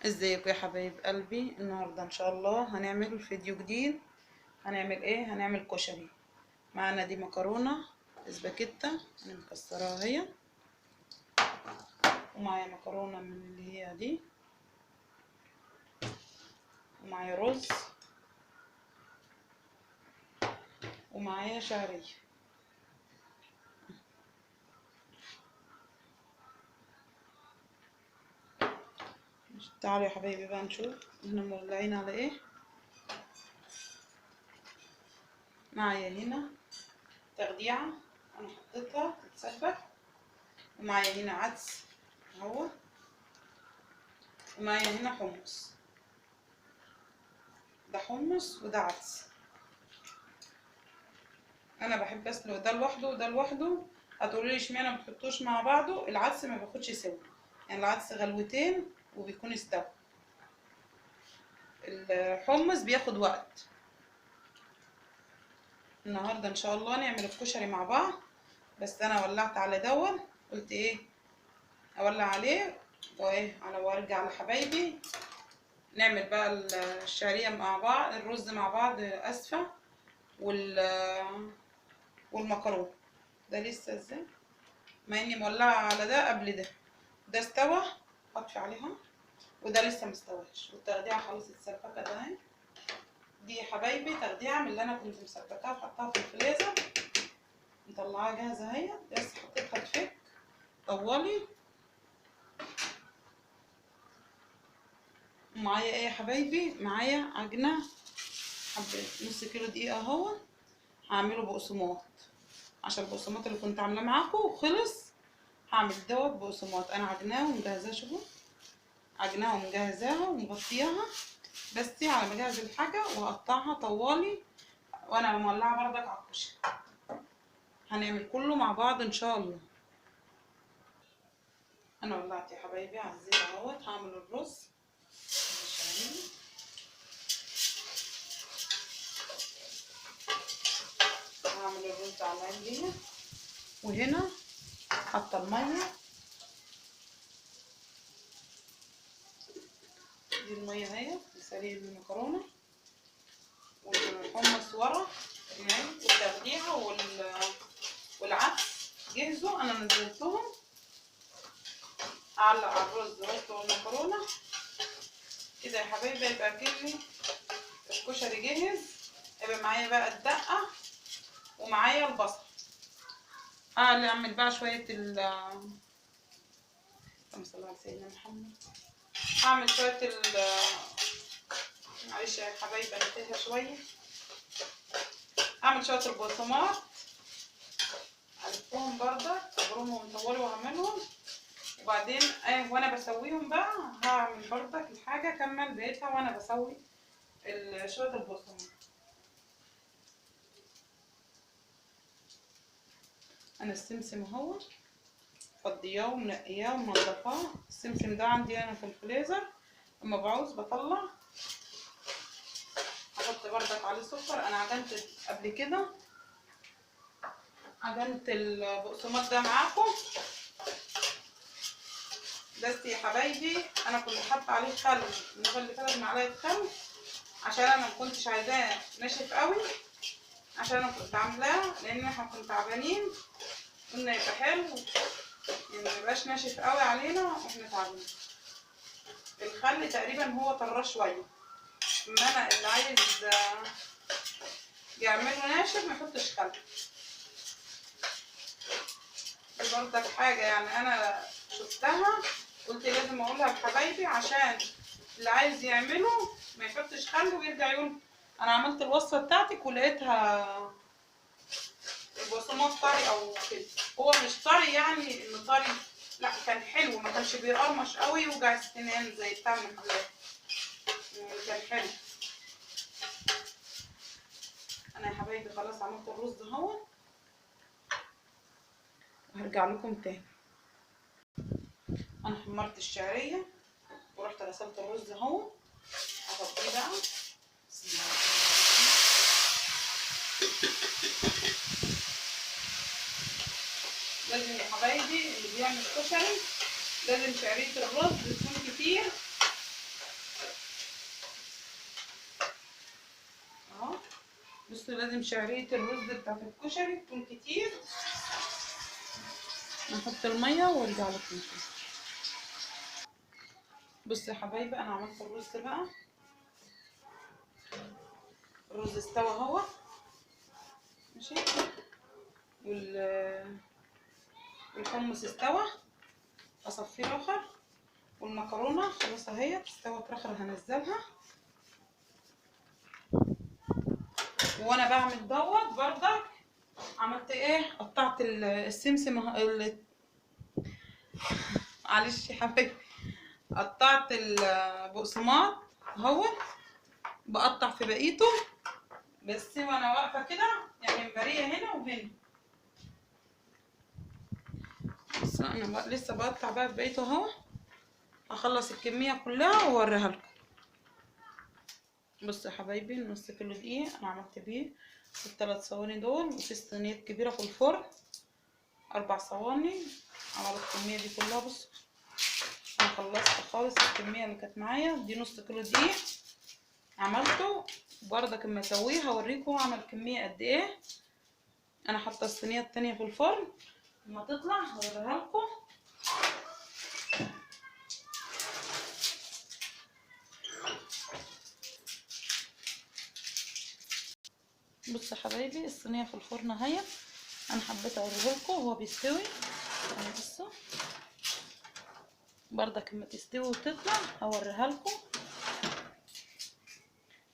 ازيكم يا حبايب قلبي؟ النهارده ان شاء الله هنعمل فيديو جديد. هنعمل ايه؟ هنعمل كشري. معانا دي مكرونه اسباجيتا انا مكسراها اهي، ومعايا مكرونه من اللي هي دي، ومعايا رز، ومعايا شعريه. تعالوا يا حبايبي بقى نشوف احنا مولعين على ايه. معايا هنا تخديعه انا حطيتها تتسبك، ومعايا هنا عدس اهو، ومعايا هنا حمص. ده حمص وده عدس. انا بحب اسلق ده لوحده وده لوحده. هتقولي لي اشمعنى ما بتحطوش مع بعضه؟ العدس ما بياخدش سوا، يعني العدس غلوتين وبيكون استوى. الحمص بياخد وقت. النهارده ان شاء الله نعمل الكشري مع بعض، بس انا ولعت على دون، قلت ايه اولع عليه وايه على وارجع لحبايبي نعمل بقى الشعريه مع بعض، الرز مع بعض اسفه، والمكرونه. ده لسه ازاي مع اني مولعه على ده قبل ده. ده استوى اطفي عليها، وده لسه مستواش، والتخديعه خلاص اتسبكت اهي. دي يا حبايبي تخديعه من اللي انا كنت مسبكاها وحطاها في الفريزر، مطلعاها جاهزه اهي، بس حطيتها تفك طوالي. ومعايا ايه يا حبايبي؟ معايا عجنه حبه نص كيلو دقيق اهو، هعمله بقسماط عشان البقسماط اللي كنت عاملاه معاكم خلص. هعمل دوت بقسماط انا عجناه ومجهزاه، شوفوا عجناها ومجهزاها ومغطياها، بس على ما اجهز الحاجه وهقطعها طوالي وانا مولعه بردك على الكشري. هنعمل كله مع بعض ان شاء الله. انا ولعت يا حبايبي على الزيت اهوت، هعمل الرز بالبشاميل. هعمل الرز على العين، وهنا حاطه الميه، دي الميه اهي لسليق المكرونه، والحمص ورا يعني، والتخديعه والعدس جهزوا انا نزلتهم. اعلق على الرز والمكرونه كده يا حبايبي، يبقى كلي الكشري جاهز. يبقى معايا بقى الدقه ومعايا البصل. اعمل بقى شويه اللهم صل على سيدنا محمد. هعمل شويه معلش يا حبايبي انا تايهه شويه. هعمل شويه البقسماط عرفتهم برضك، ابرمهم طوالي واعملهم، وبعدين وانا بسويهم بقى هعمل برضك الحاجه اكمل بقيتها وانا بسوي شويه البقسماط. انا السمسم اهو فضياه ومنقياه ومنضفاه. السمسم ده عندي انا في الفريزر، لما بعوز بطلع. هحط بردك عليه سكر. انا عجنت قبل كده، عجنت البقسماط ده معاكم، بس يا حبايبي انا كنت حاطه عليه خل، نخلي 3 معلقه خل عشان انا ما كنتش عايزاه ناشف قوي، عشان انا كنت عاملاه لان احنا كنا تعبانين، قلنا يبقى حلو يعني ما يبقاش ناشف قوي علينا واحنا تعبانين. الخل تقريبا هو طراه شويه، انما اللي عايز يعمله ناشف ما يحطش خل. دي برضك حاجه يعني انا شفتها قلت لازم اقولها لحبايبي، عشان اللي عايز يعمله ما يحطش خل ويرجع يقول انا عملت الوصفه بتاعتك ولقيتها البقسماط طري او كده. هو مش طري يعني انه طري، لا كان حلو، ما كانش بيقرمش قوي يوجع السنان زي بتاع المحلات، كان حلو. انا يا حبايبي خلاص عملت الرز اهو، وهرجع لكم تاني. انا حمرت الشعريه ورحت غسلت الرز اهو، هفضيه بقى. بسم الله لازم يا حبايبي اللي بيعمل كشري لازم شعريه الرز تكون كتير بصوا لازم شعرية الرز بتاعت الكشري تكون كتير. نحط المية وارجع لكم تاني. بصوا يا حبايبي انا عملت الرز بقى. الرز استوى اهو ماشي، والحمص استوى اصفيه اخر، والمكرونه خلاص اهي استوت اخر هنزلها. وانا بعمل دوت بردك عملت ايه، قطعت السمسم معلش يا حبايبي، قطعت البقسماط اهو، بقطع في بقيته بس وانا واقفه كده يعني مبريه هنا وهنا. بس انا بقى لسه بقطع بقى في بقيته اهو، هخلص الكميه كلها واوريها لكم. بصوا يا حبايبي النص كيلو دقيق انا عملت بيه ال3 صواني دول، وفي صينيه كبيره في الفرن 4 صواني. عملت الكميه دي كلها. بصوا انا خلصت خالص الكميه اللي كانت معايا دي، نص كيلو دقيق عملته برضك. اما اسويه هوريكم اعمل كميه قد ايه. انا حاطه الصينيه التانية في الفرن، لما تطلع هوريها لكم. بصوا يا حبايبي الصينيه في الفرن اهي، انا حبيت اوريها لكم وهو بيستوي اهي. بصوا برضك اما تستوي وتطلع هوريها لكم.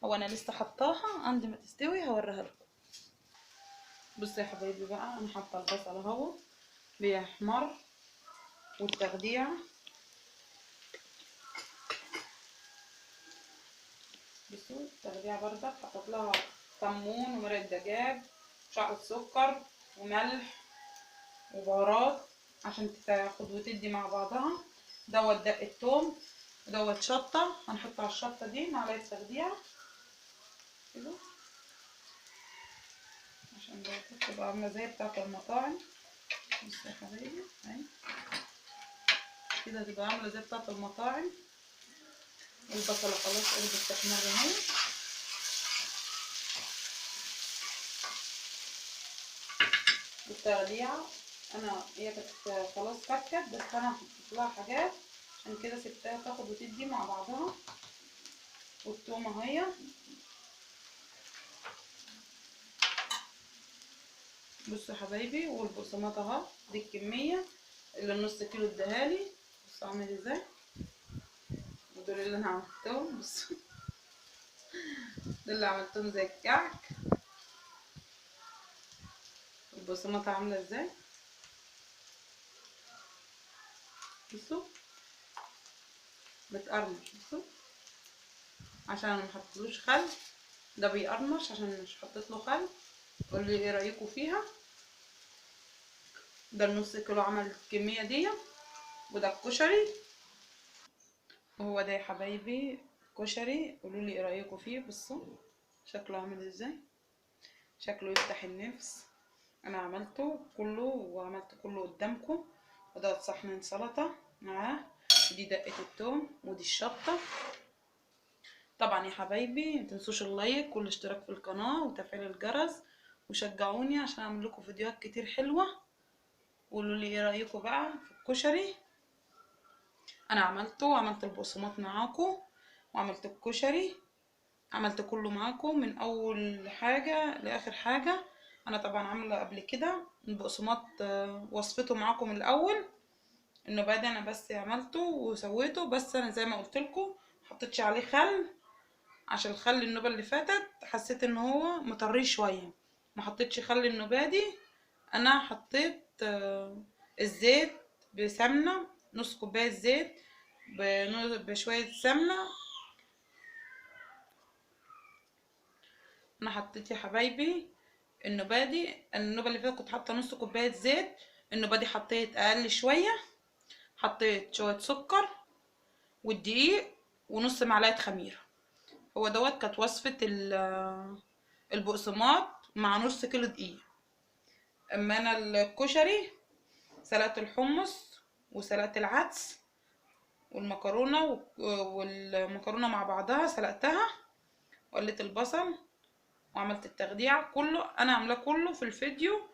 هو انا لسه حطاها عندي ما تستوي هوريها لكم. بصوا يا حبايبي بقى انا حاطه البصل اهو بيحمر، والتخديع بصوا التخديع برضك حطيت لها كمون ومرق دجاج وشعرة سكر وملح وبهارات عشان تاخد وتدي مع بعضها. دوت دقة توم ودوت شطة، هنحط على الشطة دي معلقة تخديع كده عشان دوت تبقى عاملة زي بتاعة المطاعم. بصوا يا حبايبي اهي كده تبقى عاملة زي بتاعة المطاعم. البصلة خلاص قربت تحمر اهي. التخديعة انا هي كانت خلاص فكت، بس انا حطيت لها حاجات عشان كده سبتها تاخد وتدي مع بعضها. والتومه اهي. بصوا يا حبايبي والبقسماط اهو، دي الكميه اللي النص كيلو اداهالي. بصوا عامل ازاي، ودول اللي انا عملتهم. بصوا دول اللي عملتهم زي الكعك. البقسماط عامله ازاي بصوا بتقرمش. بصوا عشان انا محطتلوش خل، ده بيقرمش عشان مش حطيت له خل. قولوا لي ايه رايكم فيها. ده النص كيلو عمل الكميه دي، وده الكشري. وهو ده يا حبايبي كشري، قولوا لي ايه رايكم فيه. بصوا شكله عامل ازاي، شكله يفتح النفس. انا عملته كله وعملت كله قدامكم. وده صحن سلطه معاه، ودي دقه التوم ودي الشطه. طبعا يا حبايبي متنسوش اللايك والاشتراك في القناه وتفعيل الجرس، وشجعوني عشان اعمل لكم فيديوهات كتير حلوه. قولوا لي ايه رايكم بقى في الكشري. انا عملته وعملت البقسماط معاكم وعملت الكشري، عملت كله معاكم من اول حاجه لاخر حاجه. انا طبعا عامله قبل كده البقسماط وصفته معاكم الاول. النوبه ده انا بس عملته وسويته، بس انا زي ما قلت لكم حطيتش عليه خل عشان الخل النوبه اللي فاتت حسيت ان هو مطري شويه، ما حطيتش خل النوبه دي. انا حطيت الزيت بسمنه، نص كوبايه زيت بشويه سمنه. انا حطيت يا حبايبي النوبه اللي فاتت كنت حاطه نص كوبايه زيت، النوبه دي حطيت اقل شويه، حطيت شويه سكر والدقيق ونص معلقه خميره. هو دوت كانت وصفه البقسماط مع نص كيلو دقيق. اما انا الكشري سلقت الحمص وسلقت العدس والمكرونه مع بعضها سلقتها، وقلت البصل وعملت التخديعة كله، انا عاملاه كله في الفيديو.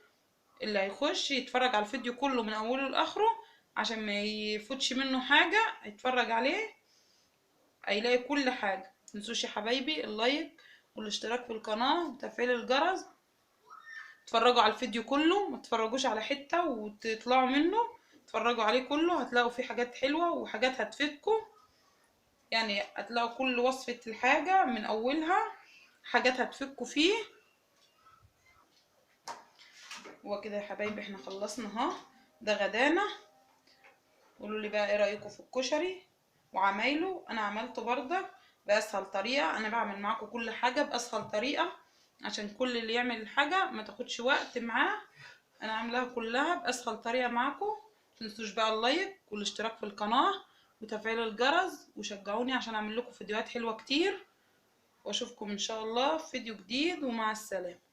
اللي هيخش يتفرج على الفيديو كله من اوله لاخره عشان ما يفوتش منه حاجة، يتفرج عليه هيلاقي كل حاجة. متنسوش يا حبايبي اللايك والاشتراك في القناة وتفعيل الجرس. اتفرجوا على الفيديو كله، ما تتفرجوش على حتة وتطلعوا منه، اتفرجوا عليه كله، هتلاقوا فيه حاجات حلوة وحاجات هتفيدكم. يعني هتلاقوا كل وصفة الحاجة من اولها حاجات هتفيدكم فيه. وكده يا حبايبي احنا خلصنا اهو، ده غدانا. قولوا لي بقى ايه رايكم في الكشري وعمايله. انا عملته برضك باسهل طريقه، انا بعمل معاكم كل حاجه باسهل طريقه عشان كل اللي يعمل الحاجه ما تاخدش وقت معاه. انا عاملاها كلها باسهل طريقه معاكم. متنسوش بقى اللايك والاشتراك في القناه وتفعيل الجرس، وشجعوني عشان اعمل لكم فيديوهات حلوه كتير. واشوفكم ان شاء الله في فيديو جديد، ومع السلامه.